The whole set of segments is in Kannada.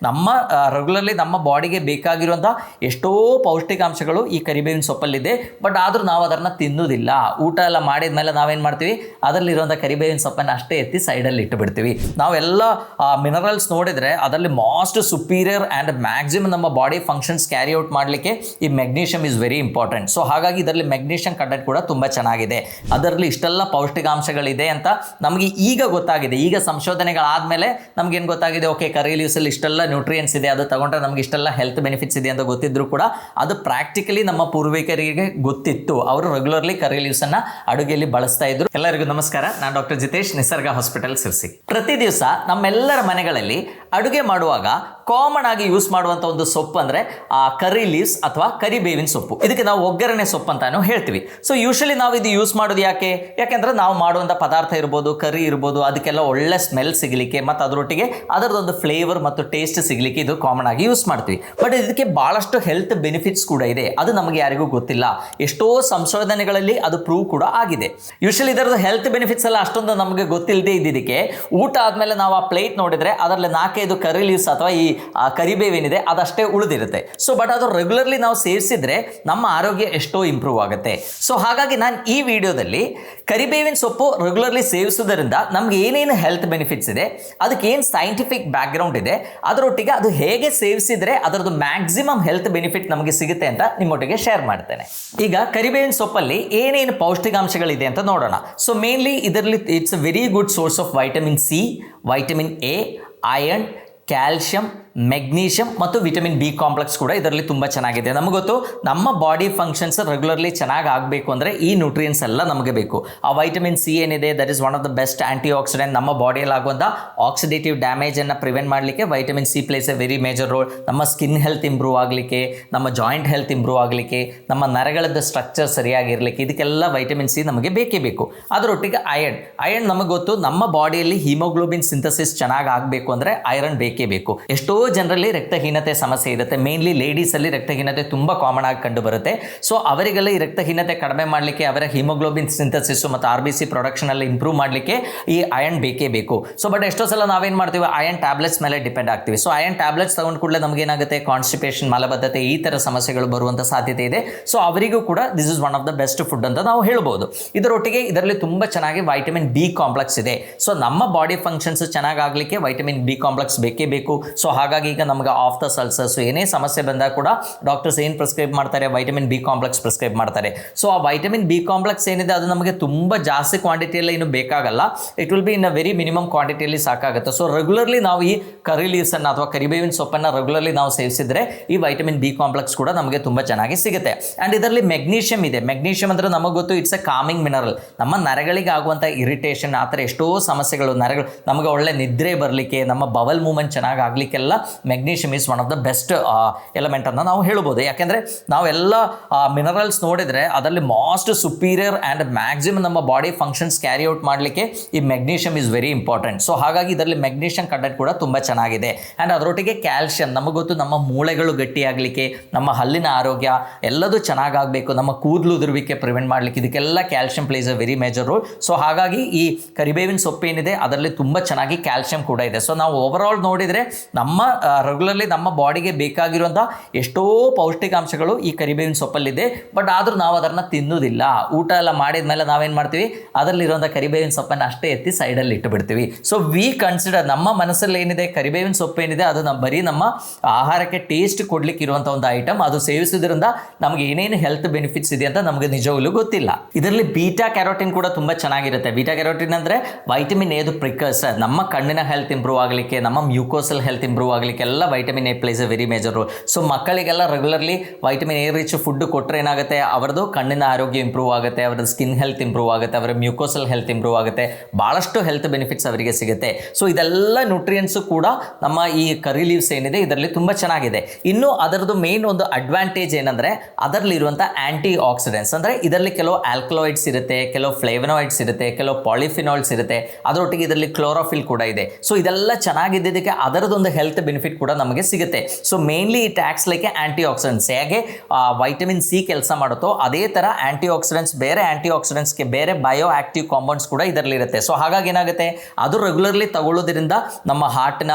ನಮ್ಮ ರೆಗ್ಯುಲರ್ಲಿ ನಮ್ಮ ಬಾಡಿಗೆ ಬೇಕಾಗಿರುವಂಥ ಎಷ್ಟೋ ಪೌಷ್ಟಿಕಾಂಶಗಳು ಈ ಕರಿಬೇವಿನ ಸೊಪ್ಪಲ್ಲಿದೆ. ಬಟ್ ಆದರೂ ನಾವು ಅದನ್ನು ತಿನ್ನೋದಿಲ್ಲ. ಊಟ ಎಲ್ಲ ಮಾಡಿದ ಮೇಲೆ ನಾವೇನು ಮಾಡ್ತೀವಿ, ಅದರಲ್ಲಿರುವಂಥ ಕರಿಬೇವಿನ ಸೊಪ್ಪನ್ನು ಅಷ್ಟೇ ಎತ್ತಿ ಸೈಡಲ್ಲಿ ಇಟ್ಟು ಬಿಡ್ತೀವಿ. ನಾವೆಲ್ಲ ಮಿನರಲ್ಸ್ ನೋಡಿದರೆ ಅದರಲ್ಲಿ ಮೋಸ್ಟ್ ಸುಪೀರಿಯರ್ ಆ್ಯಂಡ್ ಮ್ಯಾಕ್ಸಿಮಮ್ ನಮ್ಮ ಬಾಡಿ ಫಂಕ್ಷನ್ಸ್ ಕ್ಯಾರಿ ಔಟ್ ಮಾಡಲಿಕ್ಕೆ ಈ magnesium is very important. So ಹಾಗಾಗಿ ಇದರಲ್ಲಿ ಮೆಗ್ನೀಷಿಯಮ್ ಕಂಟೆಂಟ್ ಕೂಡ ತುಂಬ ಚೆನ್ನಾಗಿದೆ. ಅದರಲ್ಲಿ ಇಷ್ಟೆಲ್ಲ ಪೌಷ್ಟಿಕಾಂಶಗಳಿದೆ ಅಂತ ನಮಗೆ ಈಗ ಗೊತ್ತಾಗಿದೆ. ಈಗ ಸಂಶೋಧನೆಗಳಾದಮೇಲೆ ನಮಗೇನು ಗೊತ್ತಾಗಿದೆ, ಓಕೆ ಕರಿ ಲೀವ್ಸಲ್ಲಿ ಇಷ್ಟೆಲ್ಲ ನ್ಯೂಟ್ರಿಯೆಂಟ್ಸ್ ಇದೆ, ಅದು ತಗೊಂಡ್ರೆ ನಮಗೆ ಇಷ್ಟೆಲ್ಲ ಹೆಲ್ತ್ ಬೆನಿಫಿಟ್ಸ್ ಇದೆ ಅಂತ ಗೊತ್ತಿದ್ರು ಕೂಡ ಅದು ಪ್ರಾಕ್ಟಿಕಲಿ ನಮ್ಮ ಪೂರ್ವಿಕರಿಗೆ ಗೊತ್ತಿತ್ತು. ಅವರು ರೆಗ್ಯುಲರ್ಲಿ ಕರಿ ಲೀವ್ಸನ್ನು ಅಡುಗೆಯಲ್ಲಿ ಬಳಸ್ತಾ ಇದ್ರು. ಎಲ್ಲರಿಗೂ ನಮಸ್ಕಾರ, ನಾನು ಡಾಕ್ಟರ್ ಜಿತೇಶ್, ನಿಸರ್ಗ ಹಾಸ್ಪಿಟಲ್ ಸಿರ್ಸಿ. ಪ್ರತಿ ದಿವಸ ನಮ್ಮೆಲ್ಲರ ಮನೆಗಳಲ್ಲಿ ಅಡುಗೆ ಮಾಡುವಾಗ ಕಾಮನ್ ಆಗಿ ಯೂಸ್ ಮಾಡುವಂಥ ಒಂದು ಸೊಪ್ಪು ಅಂದರೆ ಕರಿ ಲೀವ್ಸ್ ಅಥವಾ ಕರಿಬೇವಿನ ಸೊಪ್ಪು. ಇದಕ್ಕೆ ನಾವು ಒಗ್ಗರಣೆ ಸೊಪ್ಪು ಅಂತಾನು ಹೇಳ್ತೀವಿ. ಸೊ ಯೂಶಲಿ ನಾವು ಇದು ಯೂಸ್ ಮಾಡೋದು ಯಾಕೆಂದ್ರೆ ನಾವು ಮಾಡುವಂಥ ಪದಾರ್ಥ ಇರ್ಬೋದು, ಕರಿ ಇರ್ಬೋದು, ಅದಕ್ಕೆಲ್ಲ ಒಳ್ಳೆ ಸ್ಮೆಲ್ ಸಿಗಲಿಕ್ಕೆ ಮತ್ತು ಅದರೊಟ್ಟಿಗೆ ಅದರದೊಂದು ಫ್ಲೇವರ್ ಮತ್ತು ಟೇಸ್ಟ್ ಸಿಗಲಿಕ್ಕೆ ಇದು ಕಾಮನ್ ಆಗಿ ಯೂಸ್ ಮಾಡ್ತೀವಿ. ಬಟ್ ಇದಕ್ಕೆ ಭಾಳಷ್ಟು ಹೆಲ್ತ್ ಬೆನಿಫಿಟ್ಸ್ ಕೂಡ ಇದೆ. ಅದು ನಮಗೆ ಯಾರಿಗೂ ಗೊತ್ತಿಲ್ಲ. ಎಷ್ಟೋ ಸಂಶೋಧನೆಗಳಲ್ಲಿ ಅದು ಪ್ರೂವ್ ಕೂಡ ಆಗಿದೆ. ಯೂಶಲಿ ಇದರದ್ದು ಹೆಲ್ತ್ ಬೆನಿಫಿಟ್ಸ್ ಎಲ್ಲ ಅಷ್ಟೊಂದು ನಮಗೆ ಗೊತ್ತಿಲ್ಲದೆ ಇದ್ದಿದ್ದಕ್ಕೆ ಊಟ ಆದಮೇಲೆ ನಾವು ಆ ಪ್ಲೇಟ್ ನೋಡಿದರೆ ಅದರಲ್ಲಿ 4-5 ಕರಿ ಲೀವ್ಸ್ ಅಥವಾ ಈ ಕರಿಬೇವೇನಿದೆ ಅದಷ್ಟೇ ಉಳಿದಿರುತ್ತೆ. ಸೊ ಬಟ್ ಅದು ರೆಗ್ಯುಲರ್ಲಿ ನಾವು ಸೇವಿಸಿದ್ರೆ ನಮ್ಮ ಆರೋಗ್ಯ ಎಷ್ಟೋ ಇಂಪ್ರೂವ್ ಆಗುತ್ತೆ. ಸೊ ಹಾಗಾಗಿ ನಾನು ಈ ವಿಡಿಯೋದಲ್ಲಿ ಕರಿಬೇವಿನ ಸೊಪ್ಪು ರೆಗ್ಯುಲರ್ಲಿ ಸೇವಿಸೋದ್ರಿಂದ ನಮ್ಗೆ ಏನೇನು ಹೆಲ್ತ್ ಬೆನಿಫಿಟ್ಸ್ ಇದೆ, ಅದಕ್ಕೆ ಏನು ಸೈಂಟಿಫಿಕ್ ಬ್ಯಾಕ್ಗ್ರೌಂಡ್ ಇದೆ, ಅದರೊಟ್ಟಿಗೆ ಅದು ಹೇಗೆ ಸೇವಿಸಿದ್ರೆ ಅದರದ್ದು ಮ್ಯಾಕ್ಸಿಮಮ್ ಹೆಲ್ತ್ ಬೆನಿಫಿಟ್ ನಮಗೆ ಸಿಗುತ್ತೆ ಅಂತ ನಿಮ್ಮೊಟ್ಟಿಗೆ ಶೇರ್ ಮಾಡ್ತೇನೆ. ಈಗ ಕರಿಬೇವಿನ ಸೊಪ್ಪಲ್ಲಿ ಏನೇನು ಪೌಷ್ಟಿಕಾಂಶಗಳಿದೆ ಅಂತ ನೋಡೋಣ. ಸೊ ಮೇನ್ಲಿ ಇದರಲ್ಲಿ it's a very good source of vitamin C, vitamin A, iron, calcium, magnesium ಮತ್ತು ವಿಟಮಿನ್ ಬಿ ಕಾಂಪ್ಲೆಕ್ಸ್ ಕೂಡ ಇದರಲ್ಲಿ ತುಂಬ ಚೆನ್ನಾಗಿದೆ. ನಮಗೆ ಗೊತ್ತು, ನಮ್ಮ ಬಾಡಿ ಫಂಕ್ಷನ್ಸ್ ರೆಗ್ಯುಲರ್ಲಿ ಚೆನ್ನಾಗಿ ಆಗಬೇಕು ಅಂದರೆ ಈ ನ್ಯೂಟ್ರಿಯೆಂಟ್ಸ್ ಎಲ್ಲ ನಮಗೆ ಬೇಕು. ಆ ವೈಟಮಿನ್ ಸಿ ಏನಿದೆ, that is one of the best anti accident. ನಮ್ಮ ಬಾಡಿಯಲ್ಲಿ ಆಗುವಂಥ ಆಕ್ಸಿಡೇಟಿವ್ ಡ್ಯಾಮೇಜನ್ನು ಪ್ರಿವೆಂಟ್ ಮಾಡಲಿಕ್ಕೆ vitamin C place a very major roll. ನಮ್ಮ ಸ್ಕಿನ್ ಹೆಲ್ತ್ ಇಂಪ್ರೂವ್ ಆಗಲಿಕ್ಕೆ, ನಮ್ಮ ಜಾಯಿಂಟ್ ಹೆಲ್ತ್ ಇಂಪ್ರೂವ್ ಆಗಲಿಕ್ಕೆ, ನಮ್ಮ ನರಗಳದ್ದು ಸ್ಟ್ರಕ್ಚರ್ ಸರಿಯಾಗಿರಲಿಕ್ಕೆ ಇದಕ್ಕೆಲ್ಲ ವೈಟಮಿನ್ ಸಿ ನಮಗೆ ಬೇಕೇ ಬೇಕು. ಅದರೊಟ್ಟಿಗೆ ಐರನ್ ನಮಗೆ ಗೊತ್ತು, ನಮ್ಮ ಬಾಡಿಯಲ್ಲಿ ಹಿಮೋಗ್ಲೋಬಿನ್ ಸಿಂಥಸಿಸ್ ಚೆನ್ನಾಗಿ ಆಗಬೇಕು ಅಂದರೆ ಐರನ್ ಬೇಕೇ ಬೇಕು. ಎಷ್ಟೋ ಜನರಲ್ಲಿ ರಕ್ತಹೀನತೆ ಸಮಸ್ಯೆ ಇರುತ್ತೆ. ಮೇನ್ಲಿ ಲೇಡೀಸಲ್ಲಿ ರಕ್ತಹೀನತೆ ತುಂಬ ಕಾಮನ್ ಆಗಿ ಕಂಡು ಬರುತ್ತೆ. ಸೊ ಅವರಿಗೆಲ್ಲ ಈ ರಕ್ತಹೀನತೆ ಕಡಿಮೆ ಮಾಡಲಿಕ್ಕೆ, ಅವರ ಹಿಮೋಗ್ಲೋಬಿನ್ ಸಿಂಥಸಿಸ್ ಮತ್ತು RBC ಪ್ರೊಡಕ್ಷನ್ ಅಲ್ಲಿ ಇಂಪ್ರೂವ್ ಮಾಡಲಿಕ್ಕೆ ಈ ಐರನ್ ಬೇಕೇ ಬೇಕು. ಸೊ ಬಟ್ ಎಷ್ಟೋ ಸಲ ನಾವೇನು ಮಾಡ್ತೀವಿ, ಐರನ್ ಟ್ಯಾಬ್ಲೆಟ್ಸ್ ಮೇಲೆ ಡಿಪೆಂಡ್ ಆಗ್ತೀವಿ. ಸೊ ಐರನ್ ಟ್ಯಾಬ್ಲೆಟ್ಸ್ ತಗೊಂಡು ಕೂಡಲೇ ನಮಗೇನಾಗುತ್ತೆ, ಕಾನ್ಸ್ಟಿಪೇಷನ್, ಮಲಬದ್ಧತೆ ಈ ಥರ ಸಮಸ್ಯೆಗಳು ಬರುವಂಥ ಸಾಧ್ಯತೆ ಇದೆ. ಸೊ ಅವರಿಗೂ ಕೂಡ this is one of the best food ಅಂತ ನಾವು ಹೇಳ್ಬೋದು. ಇದರೊಟ್ಟಿಗೆ ಇದರಲ್ಲಿ ತುಂಬ ಚೆನ್ನಾಗಿ ವೈಟಮಿನ್ ಬಿ ಕಾಂಪ್ಲೆಕ್ಸ್ ಇದೆ. ಸೊ ನಮ್ಮ ಬಾಡಿ ಫಂಕ್ಷನ್ಸ್ ಚೆನ್ನಾಗಿ ಆಗಲಿಕ್ಕೆ ವೈಟಮಿನ್ ಬಿ ಕಾಂಪ್ಲೆಕ್ಸ್ ಬೇಕೇ ಬೇಕು. ಸೊ ಹಾಗಾಗಿ ಈಗ ನಮಗೆ ಆಫ್ ದ ಸಲ್ಸರ್ಸ್ ಏನೇ ಸಮಸ್ಯೆ ಬಂದಾಗ ಕೂಡ ಡಾಕ್ಟರ್ಸ್ ಏನು ಪ್ರಿಸ್ಕ್ರೈಬ್ ಮಾಡ್ತಾರೆ, ವೈಟಮಿನ್ ಬಿ ಕಾಂಪ್ಲೆಕ್ಸ್ ಪ್ರಿಸ್ಕ್ರೈಬ್ ಮಾಡ್ತಾರೆ. ಸೊ ಆ ವೈಟಮಿನ್ ಬಿ ಕಾಂಪ್ಲೆಕ್ಸ್ ಏನಿದೆ ಅದು ನಮಗೆ ತುಂಬ ಜಾಸ್ತಿ ಕ್ವಾಂಟಿಟಿಯಲ್ಲಿ ಏನು ಬೇಕಾಗಲ್ಲ. It will be in a very minimum ಕ್ವಾಂಟಿಟಿಯಲ್ಲಿ ಸಾಕಾಗುತ್ತೆ. ಸೊ ರೆಗ್ಯುಲರ್ಲಿ ನಾವು ಈ ಕರಿ ಲೀವ್ಸನ್ನು ಅಥವಾ ಕರಿಬೇವಿನ ಸೊಪ್ಪನ್ನು ರೆಗ್ಯುಲರ್ಲಿ ನಾವು ಸೇವಿಸಿದ್ರೆ ಈ ವೈಟಮಿನ್ ಬಿ ಕಾಂಪ್ಲೆಕ್ಸ್ ಕೂಡ ನಮಗೆ ತುಂಬ ಚೆನ್ನಾಗಿ ಸಿಗುತ್ತೆ. ಆ್ಯಂಡ್ ಇದರಲ್ಲಿ ಮೆಗ್ನೀಷಿಯಮ್ ಇದೆ. ಮೆಗ್ನೀಷಿಯಮ್ ಅಂದರೆ ನಮಗೆ ಗೊತ್ತು, ಇಟ್ಸ್ ಎ ಕಾಮಿಂಗ್ ಮಿನರಲ್. ನಮ್ಮ ನರಗಳಿಗೆ ಆಗುವಂಥ ಇರಿಟೇಷನ್, ಆ ಥರ ಎಷ್ಟೋ ಸಮಸ್ಯೆಗಳು, ನರಗಳು ನಮಗೆ ಒಳ್ಳೆ ನಿದ್ರೆ ಬರಲಿಕ್ಕೆ, ನಮ್ಮ ಬವಲ್ ಮೂವ್ಮೆಂಟ್ ಚೆನ್ನಾಗಿ ಆಗಲಿಕ್ಕೆಲ್ಲ magnesium is one of the best element ಅಂತ ನಾವು ಹೇಳ್ಬೋದು. ಯಾಕೆಂದರೆ ನಾವೆಲ್ಲ ಮಿನರಲ್ಸ್ ನೋಡಿದರೆ ಅದರಲ್ಲಿ ಮೋಸ್ಟ್ ಸುಪೀರಿಯರ್ ಆ್ಯಂಡ್ ಮ್ಯಾಕ್ಸಿಮಮ್ ನಮ್ಮ ಬಾಡಿ ಫಂಕ್ಷನ್ಸ್ ಕ್ಯಾರಿ ಔಟ್ ಮಾಡಲಿಕ್ಕೆ ಈ magnesium is very important. So ಹಾಗಾಗಿ ಇದರಲ್ಲಿ ಮೆಗ್ನೀಷಿಯಮ್ ಕಂಟೆಂಟ್ ಕೂಡ ತುಂಬ ಚೆನ್ನಾಗಿದೆ. ಆ್ಯಂಡ್ ಅದರೊಟ್ಟಿಗೆ ಕ್ಯಾಲ್ಶಿಯಂ, ನಮಗೆ ಗೊತ್ತು ನಮ್ಮ ಮೂಳೆಗಳು ಗಟ್ಟಿಯಾಗಲಿಕ್ಕೆ, ನಮ್ಮ ಹಲ್ಲಿನ ಆರೋಗ್ಯ ಎಲ್ಲದೂ ಚೆನ್ನಾಗಾಗಬೇಕು, ನಮ್ಮ ಕೂದಲು ಉದುರುವಿಕೆ ಪ್ರಿವೆಂಟ್ ಮಾಡಲಿಕ್ಕೆ ಇದಕ್ಕೆಲ್ಲ calcium place a very major role. So ಹಾಗಾಗಿ ಈ ಕರಿಬೇವಿನ ಸೊಪ್ಪು ಏನಿದೆ ಅದರಲ್ಲಿ ತುಂಬ ಚೆನ್ನಾಗಿ ಕ್ಯಾಲ್ಶಿಯಂ ಕೂಡ ಇದೆ. ಸೊ ನಾವು ಓವರ್ ಆಲ್ ನೋಡಿದರೆ ನಮ್ಮ ರೆಗ್ಯುಲರ್ಲಿ ನಮ್ಮ ಬಾಡಿಗೆ ಬೇಕಾಗಿರುವಂಥ ಎಷ್ಟೋ ಪೌಷ್ಟಿಕಾಂಶಗಳು ಈ ಕರಿಬೇವಿನ ಸೊಪ್ಪಲ್ಲಿದೆ. ಬಟ್ ಆದರೂ ನಾವು ಅದನ್ನು ತಿನ್ನೋದಿಲ್ಲ. ಊಟ ಎಲ್ಲ ಮಾಡಿದ ಮೇಲೆ ನಾವೇನು ಮಾಡ್ತೀವಿ, ಅದರಲ್ಲಿರುವಂಥ ಕರಿಬೇವಿನ ಸೊಪ್ಪನ್ನು ಅಷ್ಟೇ ಎತ್ತಿ ಸೈಡಲ್ಲಿ ಇಟ್ಟು ಬಿಡ್ತೀವಿ. ಸೊ ವಿ ಕನ್ಸಿಡರ್, ನಮ್ಮ ಮನಸ್ಸಲ್ಲಿ ಏನಿದೆ ಕರಿಬೇವಿನ ಸೊಪ್ಪು ಏನಿದೆ ಅದು ಬರೀ ನಮ್ಮ ಆಹಾರಕ್ಕೆ ಟೇಸ್ಟ್ ಕೊಡ್ಲಿಕ್ಕೆ ಇರುವಂಥ ಒಂದು ಐಟಮ್. ಅದು ಸೇವಿಸೋದ್ರಿಂದ ನಮಗೆ ಏನೇನು ಹೆಲ್ತ್ ಬೆನಿಫಿಟ್ಸ್ ಇದೆ ಅಂತ ನಮಗೆ ನಿಜವಾಗ್ಲೂ ಗೊತ್ತಿಲ್ಲ. ಇದರಲ್ಲಿ ಬೀಟಾ ಕ್ಯಾರೋಟಿನ್ ಕೂಡ ತುಂಬ ಚೆನ್ನಾಗಿರುತ್ತೆ. ಬೀಟಾ ಕ್ಯಾರೋಟಿನ್ ಅಂದರೆ ವೈಟಮಿನ್ ಎದು ಪ್ರಿಕರ್ಸರ್. ನಮ್ಮ ಕಣ್ಣಿನ ಹೆಲ್ತ್ ಇಂಪ್ರೂವ್ ಆಗಲಿಕ್ಕೆ, ನಮ್ಮ ಮ್ಯೂಕೋಸಲ್ ಹೆಲ್ತ್ ಇಂಪ್ರೂವ್ ಆಗಲಿಕ್ಕೆ ಎಲ್ಲ vitamin A plays a very major role. So ಮಕ್ಕಳಿಗೆಲ್ಲ regularly vitamin A rich food ಕೊಟ್ಟರೆ ಏನಾಗುತ್ತೆ, ಅವರದ್ದು ಕಣ್ಣಿನ ಆರೋಗ್ಯ ಇಂಪ್ರೂವ್ ಆಗುತ್ತೆ, ಅವರದ್ದು ಸ್ಕಿನ್ ಹೆಲ್ತ್ ಇಂಪ್ರೂವ್ ಆಗುತ್ತೆ, ಅವರ ಮ್ಯೂಕೋಸಲ್ ಹೆಲ್ತ್ ಇಂಪ್ರೂವ್ ಆಗುತ್ತೆ, ಭಾಳಷ್ಟು ಹೆಲ್ತ್ ಬೆನಿಫಿಟ್ಸ್ ಅವರಿಗೆ ಸಿಗುತ್ತೆ. ಸೊ ಇದೆಲ್ಲ ನ್ಯೂಟ್ರಿಯೆಂಟ್ಸು ಕೂಡ ನಮ್ಮ ಈ ಕರಿ ಲೀವ್ಸ್ ಏನಿದೆ ಇದರಲ್ಲಿ ತುಂಬ ಚೆನ್ನಾಗಿದೆ. ಇನ್ನು ಅದರದ್ದು ಮೇನ್ ಒಂದು ಅಡ್ವಾಂಟೇಜ್ ಏನಂದರೆ ಅದರಲ್ಲಿರುವಂಥ ಆ್ಯಂಟಿ ಆಕ್ಸಿಡೆಂಟ್ಸ್. ಅಂದರೆ ಇದರಲ್ಲಿ ಕೆಲವು ಆಲ್ಕಲಾಯ್ಡ್ಸ್ ಇರುತ್ತೆ, ಕೆಲವು ಫ್ಲೇವನಾಯ್ಡ್ಸ್ ಇರುತ್ತೆ, ಕೆಲವು ಪಾಲಿಫಿನಾಲ್ಸ್ ಇರುತ್ತೆ, ಅದರೊಟ್ಟಿಗೆ ಇದರಲ್ಲಿ ಕ್ಲೋರೋಫಿಲ್ ಕೂಡ ಇದೆ. ಸೊ ಇದೆಲ್ಲ ಚೆನ್ನಾಗಿದ್ದಕ್ಕೆ ಅದರದೊಂದು ಹೆಲ್ತ್ ಬೆನಿಫಿಟ್ ಕೂಡ ನಮಗೆ ಸಿಗುತ್ತೆ. So mainly it acts like anti oxidants. ಹೇಗೆ ವೈಟಮಿನ್ ಸಿ ಕೆಲಸ ಮಾಡುತ್ತೋ ಅದೇ ಥರ ಆಂಟಿ ಆಕ್ಸಿಡೆಂಟ್ಸ್, ಬೇರೆ ಆಂಟಿ ಆಕ್ಸಿಡೆಂಟ್ಸ್ಗೆ ಬೇರೆ ಬಯೋ ಆಕ್ಟಿವ್ ಕಾಂಪೌಂಡ್ಸ್ ಕೂಡ ಇದರಲ್ಲಿ ಇರುತ್ತೆ. ಸೊ ಹಾಗಾಗಿ ಏನಾಗುತ್ತೆ, ಅದು ರೆಗ್ಯುಲರ್ಲಿ ತಗೊಳ್ಳೋದ್ರಿಂದ ನಮ್ಮ ಹಾರ್ಟ್ನ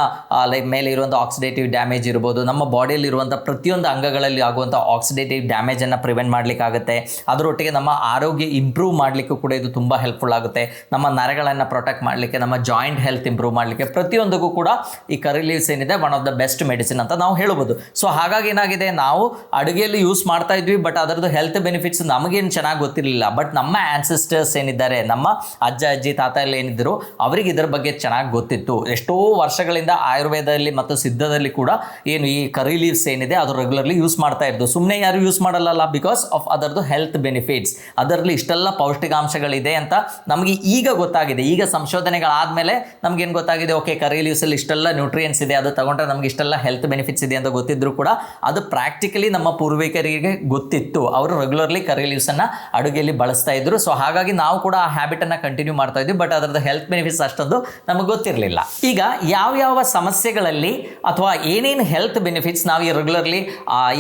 ಲೈಕ್ ಮೇಲೆ ಇರುವಂಥ ಆಕ್ಸಿಡೇಟಿವ್ ಡ್ಯಾಮೇಜ್ ಇರ್ಬೋದು, ನಮ್ಮ ಬಾಡಿಯಲ್ಲಿ ಇರುವಂಥ ಪ್ರತಿಯೊಂದು ಅಂಗಗಳಲ್ಲಿ ಆಗುವಂಥ ಆಕ್ಸಿಡೇಟಿವ್ ಡ್ಯಾಮೇಜನ್ನು ಪ್ರಿವೆಂಟ್ ಮಾಡಲಿಕ್ಕಾಗುತ್ತೆ. ಅದರೊಟ್ಟಿಗೆ ನಮ್ಮ ಆರೋಗ್ಯ ಇಂಪ್ರೂವ್ ಮಾಡಲಿಕ್ಕೂ ಕೂಡ ಇದು ತುಂಬ ಹೆಲ್ಪ್ಫುಲ್ ಆಗುತ್ತೆ. ನಮ್ಮ ನರಗಳನ್ನು ಪ್ರೊಟೆಕ್ಟ್ ಮಾಡಲಿಕ್ಕೆ, ನಮ್ಮ ಜಾಯಿಂಟ್ ಹೆಲ್ತ್ ಇಂಪ್ರೂವ್ ಮಾಡಲಿಕ್ಕೆ, ಪ್ರತಿಯೊಂದಕ್ಕೂ ಕೂಡ ಈ ಕರಿ ಲೀವ್ಸ್ ಏನಿದೆ one of the best medicine ಅಂತ ನಾವು ಹೇಳ್ಬೋದು. ಸೊ ಹಾಗಾಗಿ ಏನಾಗಿದೆ, ನಾವು ಅಡುಗೆಯಲ್ಲಿ ಯೂಸ್ ಮಾಡ್ತಾ ಇದ್ವಿ, ಬಟ್ ಅದರದ್ದು ಹೆಲ್ತ್ ಬೆನಿಫಿಟ್ಸ್ ನಮಗೇನು ಚೆನ್ನಾಗಿ ಗೊತ್ತಿರಲಿಲ್ಲ. ಬಟ್ ನಮ್ಮ ಆನ್ಸಿಸ್ಟರ್ಸ್ ಏನಿದ್ದಾರೆ, ನಮ್ಮ ಅಜ್ಜ ಅಜ್ಜಿ ತಾತ ಎಲ್ಲ ಏನಿದ್ರು, ಅವರಿಗೆ ಇದರ ಬಗ್ಗೆ ಚೆನ್ನಾಗಿ ಗೊತ್ತಿತ್ತು. ಎಷ್ಟೋ ವರ್ಷಗಳಿಂದ ಆಯುರ್ವೇದದಲ್ಲಿ ಮತ್ತು ಸಿದ್ಧದಲ್ಲಿ ಕೂಡ ಏನು ಈ ಕರಿ ಲೀವ್ಸ್ ಏನಿದೆ ಅದು ರೆಗ್ಯುಲರ್ಲಿ ಯೂಸ್ ಮಾಡ್ತಾ ಇದ್ದು. ಸುಮ್ಮನೆ ಯಾರು ಯೂಸ್ ಮಾಡಲ್ಲ, ಬಿಕಾಸ್ ಆಫ್ ಅದರದ್ದು ಹೆಲ್ತ್ ಬೆನಿಫಿಟ್ಸ್. ಅದರಲ್ಲಿ ಇಷ್ಟೆಲ್ಲ ಪೌಷ್ಟಿಕಾಂಶಗಳಿದೆ ಅಂತ ನಮಗೆ ಈಗ ಗೊತ್ತಾಗಿದೆ. ಈಗ ಸಂಶೋಧನೆಗಳಾದಮೇಲೆ ನಮಗೇನು ಗೊತ್ತಾಗಿದೆ, ಓಕೆ ಕರಿ ಲೀವ್ಸಲ್ಲಿ ಇಷ್ಟೆಲ್ಲ ನ್ಯೂಟ್ರಿಯೆಂಟ್ಸ್ ಇದೆ, ಅದು ತಗೊಂಡ್ರೆ ನಮಗೆ ಇಷ್ಟೆಲ್ಲ ಹೆಲ್ತ್ ಬೆನಿಫಿಟ್ಸ್ ಇದೆ ಅಂತ ಗೊತ್ತಿದ್ರು ಕೂಡ ಅದು ಪ್ರಾಕ್ಟಿಕಲಿ ನಮ್ಮ ಪೂರ್ವಿಕರಿಗೆ ಗೊತ್ತಿತ್ತು. ಅವರು ರೆಗ್ಯುಲರ್ಲಿ ಕರಿ ಲೀವ್ಸನ್ನು ಅಡುಗೆಯಲ್ಲಿ ಬಳಸ್ತಾ ಇದ್ರು. ಸೊ ಹಾಗಾಗಿ ನಾವು ಕೂಡ ಆ ಹ್ಯಾಬಿಟನ್ನು ಕಂಟಿನ್ಯೂ ಮಾಡ್ತಾ ಇದ್ವಿ, ಬಟ್ ಅದರದ್ದು ಹೆಲ್ತ್ ಬೆನಿಫಿಟ್ಸ್ ಅಷ್ಟೊಂದು ನಮಗೆ ಗೊತ್ತಿರಲಿಲ್ಲ. ಈಗ ಯಾವ ಸಮಸ್ಯೆಗಳಲ್ಲಿ ಅಥವಾ ಏನೇನು ಹೆಲ್ತ್ ಬೆನಿಫಿಟ್ಸ್ ನಾವು ಈ ರೆಗ್ಯುಲರ್ಲಿ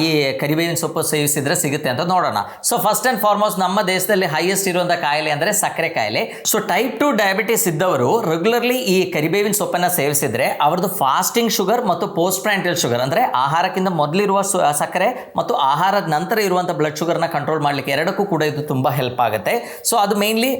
ಈ ಕರಿಬೇವಿನ ಸೊಪ್ಪು ಸೇವಿಸಿದ್ರೆ ಸಿಗುತ್ತೆ ಅಂತ ನೋಡೋಣ. ಸೊ ಫಸ್ಟ್ ಆ್ಯಂಡ್ ಫಾರ್ಮೋಸ್ಟ್ ನಮ್ಮ ದೇಶದಲ್ಲಿ ಹೈಯೆಸ್ಟ್ ಇರುವಂಥ ಕಾಯಿಲೆ ಅಂದರೆ ಸಕ್ಕರೆ ಕಾಯಿಲೆ. ಸೊ ಟೈಪ್ 2 ಡಯಾಬಿಟಿಸ್ ಇದ್ದವರು ರೆಗ್ಯುಲರ್ಲಿ ಈ ಕರಿಬೇವಿನ ಸೊಪ್ಪನ್ನು ಸೇವಿಸಿದ್ರೆ ಅವ್ರದ್ದು ಫಾಸ್ಟಿಂಗ್ ಶುಗರ್ ಮತ್ತು ಪೋಸ್ಟ್ ಪ್ರ್ಯಾಂಟಿಯಲ್ ಶುಗರ್ ಅಂದರೆ ಆಹಾರಕ್ಕಿಂತ ಮೊದಲಿರುವ ಸಕ್ಕರೆ ಮತ್ತು ಆಹಾರದ ನಂತರ ಇರುವಂಥ ಬ್ಲಡ್ ಶುಗರ್ನ ಕಂಟ್ರೋಲ್ ಮಾಡಲಿಕ್ಕೆ ಎರಡಕ್ಕೂ ಕೂಡ ಇದು ತುಂಬ ಹೆಲ್ಪ್ ಆಗುತ್ತೆ. ಸೊ ಅದು ಮೇನ್ಲಿ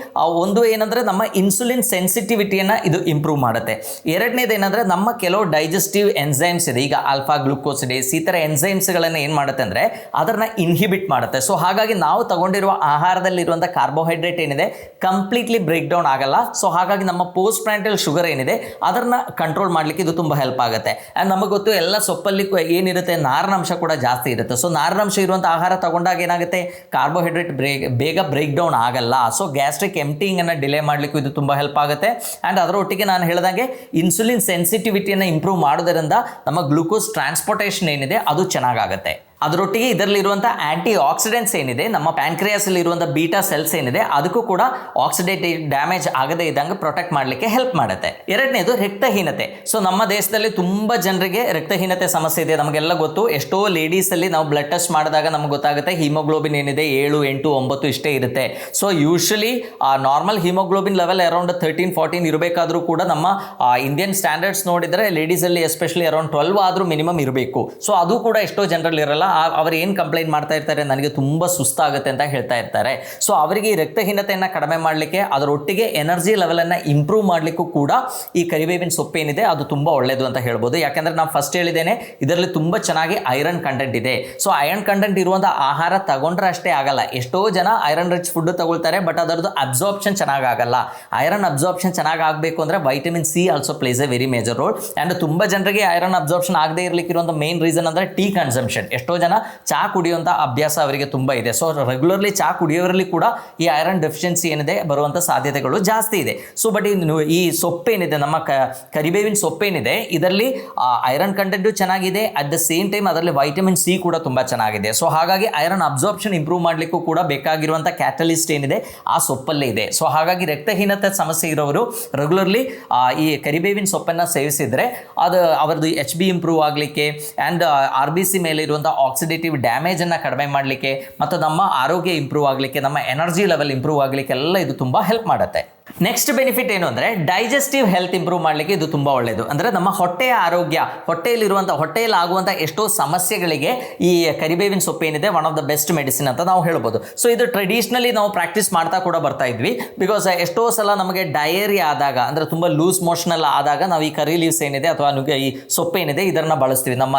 ಒಂದು ಏನಂದರೆ ನಮ್ಮ ಇನ್ಸುಲಿನ್ ಸೆನ್ಸಿಟಿವಿಟಿಯನ್ನು ಇದು ಇಂಪ್ರೂವ್ ಮಾಡುತ್ತೆ. ಎರಡನೇದು ಏನಂದರೆ ನಮ್ಮ ಕೆಲವು ಡೈಜೆಸ್ಟಿವ್ ಎನ್ಸೈಮ್ಸ್ ಇದೆ, ಈಗ ಆಲ್ಫಾ ಗ್ಲೂಕೋಸಿಡೇಸ್ ಈ ಥರ ಎನ್ಸೈಮ್ಸ್ಗಳನ್ನು ಏನು ಮಾಡುತ್ತೆ ಅಂದರೆ ಅದನ್ನು ಇನ್ಹಿಬಿಟ್ ಮಾಡುತ್ತೆ. ಸೊ ಹಾಗಾಗಿ ನಾವು ತಗೊಂಡಿರುವ ಆಹಾರದಲ್ಲಿರುವಂಥ ಕಾರ್ಬೋಹೈಡ್ರೇಟ್ ಏನಿದೆ ಕಂಪ್ಲೀಟ್ಲಿ ಬ್ರೇಕ್ ಡೌನ್ ಆಗಲ್ಲ. ಸೊ ಹಾಗಾಗಿ ನಮ್ಮ ಪೋಸ್ಟ್ ಪ್ರ್ಯಾಂಟಿಯಲ್ ಶುಗರ್ ಏನಿದೆ ಅದನ್ನು ಕಂಟ್ರೋಲ್ ಮಾಡಲಿಕ್ಕೆ ಇದು ತುಂಬ ಹೆಲ್ಪ್ ಆಗುತ್ತೆ. ಆ್ಯಂಡ್ ನಮಗೆ ಗೊತ್ತು ಎಲ್ಲ ಸೊಪ್ಪಲ್ಲಿ ಏನಿರುತ್ತೆ, ನಾರಿನಾಂಶ ಕೂಡ ಜಾಸ್ತಿ ಇರುತ್ತೆ. ಸೊ ನಾರಿನಾಂಶ ಇರುವಂಥ ಆಹಾರ ತಗೊಂಡಾಗ ಏನಾಗುತ್ತೆ, ಕಾರ್ಬೋಹೈಡ್ರೇಟ್ ಬೇಗ ಬ್ರೇಕ್ ಡೌನ್ ಆಗಲ್ಲ. ಸೊ ಗ್ಯಾಸ್ಟ್ರಿಕ್ ಎಂಪ್ಟಿಂಗನ್ನು ಡಿಲೇ ಮಾಡಲಿಕ್ಕೂ ಇದು ತುಂಬ ಹೆಲ್ಪ್ ಆಗುತ್ತೆ. ಆ್ಯಂಡ್ ಅದರೊಟ್ಟಿಗೆ ನಾನು ಹೇಳಿದಂಗೆ ಇನ್ಸುಲಿನ್ ಸೆನ್ಸಿಟಿವಿಟಿಯನ್ನು ಇಂಪ್ರೂವ್ ಮಾಡೋದರಿಂದ ನಮ್ಮ ಗ್ಲೂಕೋಸ್ ಟ್ರಾನ್ಸ್ಪೋರ್ಟೇಷನ್ ಏನಿದೆ ಅದು ಚೆನ್ನಾಗಾಗುತ್ತೆ. ಅದರೊಟ್ಟಿಗೆ ಇದರಲ್ಲಿರುವಂಥ ಆ್ಯಂಟಿ ಆಕ್ಸಿಡೆಂಟ್ಸ್ ಏನಿದೆ, ನಮ್ಮ ಪ್ಯಾನ್ಕ್ರಿಯಾಸಲ್ಲಿ ಇರುವಂಥ ಬೀಟಾ ಸೆಲ್ಸ್ ಏನಿದೆ ಅದಕ್ಕೂ ಕೂಡ ಆಕ್ಸಿಡೇಟಿವ್ ಡ್ಯಾಮೇಜ್ ಆಗದೇ ಇದ್ದಂಗೆ ಪ್ರೊಟೆಕ್ಟ್ ಮಾಡಲಿಕ್ಕೆ ಹೆಲ್ಪ್ ಮಾಡುತ್ತೆ. ಎರಡನೇದು ರಕ್ತಹೀನತೆ. ಸೊ ನಮ್ಮ ದೇಶದಲ್ಲಿ ತುಂಬ ಜನರಿಗೆ ರಕ್ತಹೀನತೆ ಸಮಸ್ಯೆ ಇದೆ. ನಮಗೆಲ್ಲ ಗೊತ್ತು, ಎಷ್ಟೋ ಲೇಡೀಸಲ್ಲಿ ನಾವು ಬ್ಲಡ್ ಟೆಸ್ಟ್ ಮಾಡಿದಾಗ ನಮ್ಗೆ ಗೊತ್ತಾಗುತ್ತೆ ಹಿಮೋಗ್ಲೋಬಿನ್ ಏನಿದೆ 7, 8, 9 ಇಷ್ಟೇ ಇರುತ್ತೆ. So usually normal haemoglobin level around 13-14 ಇರಬೇಕಾದ್ರೂ ಕೂಡ ನಮ್ಮ ಇಂಡಿಯನ್ ಸ್ಟ್ಯಾಂಡರ್ಡ್ಸ್ ನೋಡಿದರೆ ಲೇಡೀಸಲ್ಲಿ ಎಸ್ಪೆಷಲಿ ಅರೌಂಡ್ 12 ಆದರೂ ಮಿನಿಮಮ್ ಇರಬೇಕು. ಸೊ ಅದು ಕೂಡ ಎಷ್ಟೋ ಜನರಲ್ಲಿ ಇರಲ್ಲ. ಅವರು ಏನು ಕಂಪ್ಲೇಂಟ್ ಮಾಡ್ತಾ ಇರ್ತಾರೆ, ನನಗೆ ತುಂಬ ಸುಸ್ತಾಗುತ್ತೆ ಅಂತ ಹೇಳ್ತಾ ಇರ್ತಾರೆ. ಸೊ ಅವರಿಗೆ ಈ ರಕ್ತಹೀನತೆಯನ್ನು ಕಡಿಮೆ ಮಾಡಲಿಕ್ಕೆ, ಅದರೊಟ್ಟಿಗೆ ಎನರ್ಜಿ ಲೆವೆಲನ್ನು ಇಂಪ್ರೂವ್ ಮಾಡಲಿಕ್ಕೂ ಕೂಡ ಈ ಕರಿಬೇವಿನ ಸೊಪ್ಪು ಏನಿದೆ ಅದು ತುಂಬ ಒಳ್ಳೆಯದು ಅಂತ ಹೇಳ್ಬೋದು. ಯಾಕೆಂದರೆ ನಾನು ಫಸ್ಟ್ ಹೇಳಿದ್ದೇನೆ, ಇದರಲ್ಲಿ ತುಂಬ ಚೆನ್ನಾಗಿ ಐರನ್ ಕಂಟೆಂಟ್ ಇದೆ. ಸೊ ಐರನ್ ಕಂಟೆಂಟ್ ಇರುವಂಥ ಆಹಾರ ತಗೊಂಡ್ರೆ ಅಷ್ಟೇ ಆಗಲ್ಲ. ಎಷ್ಟೋ ಜನ ಐರನ್ ರಿಚ್ ಫುಡ್ ತಗೊಳ್ತಾರೆ, ಬಟ್ ಅದರದ್ದು ಅಬ್ಸಾರ್ಪ್ಷನ್ ಚೆನ್ನಾಗಾಗಲ್ಲ. ಐರನ್ ಅಬ್ಸಾರ್ಪ್ಷನ್ ಚೆನ್ನಾಗಿ ಆಗಬೇಕು ಅಂದರೆ vitamin C also place a very major roll. And ತುಂಬ ಜನರಿಗೆ ಐರನ್ ಅಬ್ಸಾರ್ಪ್ಷನ್ ಆಗದೇ ಇರಲಿಕ್ಕಿರುವಂಥ ಮೇನ್ ರೀಸನ್ ಅಂದರೆ ಟೀ ಕನ್ಸಂಪ್ಷನ್. ಎಷ್ಟೋ ಜನ ಚಹಾ ಕುಡಿಯುವಂಥ ಅಭ್ಯಾಸ ಅವರಿಗೆ ತುಂಬ ಇದೆ. ಸೊ ರೆಗ್ಯುಲರ್ಲಿ ಚಹಾ ಕುಡಿಯೋರಲ್ಲಿ ಕೂಡ ಈ ಐರನ್ ಡೆಫಿಷಿಯನ್ಸಿ ಏನಿದೆ ಬರುವಂಥ ಸಾಧ್ಯತೆಗಳು ಜಾಸ್ತಿ ಇದೆ. ಸೊ ಬಟ್ ಈ ಸೊಪ್ಪೇನಿದೆ, ನಮ್ಮ ಕರಿಬೇವಿನ ಸೊಪ್ಪೇನಿದೆ, ಇದರಲ್ಲಿ ಐರನ್ ಕಂಟೆಂಟು ಚೆನ್ನಾಗಿದೆ. ಅಟ್ ದ ಸೇಮ್ ಟೈಮ್ ಅದರಲ್ಲಿ ವೈಟಮಿನ್ ಸಿ ಕೂಡ ತುಂಬ ಚೆನ್ನಾಗಿದೆ. ಸೊ ಹಾಗಾಗಿ ಐರನ್ ಅಬ್ಸಾರ್ಪ್ಷನ್ ಇಂಪ್ರೂವ್ ಮಾಡಲಿಕ್ಕೂ ಕೂಡ ಬೇಕಾಗಿರುವಂಥ ಕ್ಯಾಟಲಿಸ್ಟ್ ಏನಿದೆ ಆ ಸೊಪ್ಪಲ್ಲೇ ಇದೆ. ಸೊ ಹಾಗಾಗಿ ರಕ್ತಹೀನತೆ ಸಮಸ್ಯೆ ಇರೋರು ರೆಗ್ಯುಲರ್ಲಿ ಈ ಕರಿಬೇವಿನ ಸೊಪ್ಪನ್ನು ಸೇವಿಸಿದರೆ ಅದು ಅವರದ್ದು HB ಇಂಪ್ರೂವ್ ಆಗಲಿಕ್ಕೆ ಆ್ಯಂಡ್ RBC ಮೇಲೆ ಇರುವಂಥ ಆಕ್ಸಿಡೇಟಿವ್ ಡ್ಯಾಮೇಜನ್ನು ಕಡಿಮೆ ಮಾಡಲಿಕ್ಕೆ ಮತ್ತು ನಮ್ಮ ಆರೋಗ್ಯ ಇಂಪ್ರೂವ್ ಆಗಲಿಕ್ಕೆ, ನಮ್ಮ ಎನರ್ಜಿ ಲೆವೆಲ್ ಇಂಪ್ರೂವ್ ಆಗಲಿಕ್ಕೆ ಎಲ್ಲ ಇದು ತುಂಬ ಹೆಲ್ಪ್ ಮಾಡುತ್ತೆ. ನೆಕ್ಸ್ಟ್ ಬೆನಿಫಿಟ್ ಏನು ಅಂದರೆ ಡೈಜೆಸ್ಟಿವ್ ಹೆಲ್ತ್ ಇಂಪ್ರೂವ್ ಮಾಡಲಿಕ್ಕೆ ಇದು ತುಂಬ ಒಳ್ಳೆಯದು. ಅಂದರೆ ನಮ್ಮ ಹೊಟ್ಟೆಯ ಆರೋಗ್ಯ, ಹೊಟ್ಟೆಯಲ್ಲಿ ಆಗುವಂಥ ಎಷ್ಟೋ ಸಮಸ್ಯೆಗಳಿಗೆ ಈ ಕರಿಬೇವಿನ ಸೊಪ್ಪು ಏನಿದೆ one of the best medicine ಅಂತ ನಾವು ಹೇಳ್ಬೋದು. ಸೊ ಇದು ಟ್ರೆಡಿಷ್ನಲಿ ನಾವು ಪ್ರಾಕ್ಟೀಸ್ ಮಾಡ್ತಾ ಕೂಡ ಬರ್ತಾ ಇದ್ವಿ. ಬಿಕಾಸ್ ಎಷ್ಟೋ ಸಲ ನಮಗೆ ಡಯೇರಿಯಾ ಆದಾಗ, ಅಂದರೆ ತುಂಬ ಲೂಸ್ ಮೋಷನಲ್ ಆದಾಗ ನಾವು ಈ ಕರಿ ಲೀವ್ಸ್ ಏನಿದೆ ಅಥವಾ ಈ ಸೊಪ್ಪು ಏನಿದೆ ಇದನ್ನು ಬಳಸ್ತೀವಿ. ನಮ್ಮ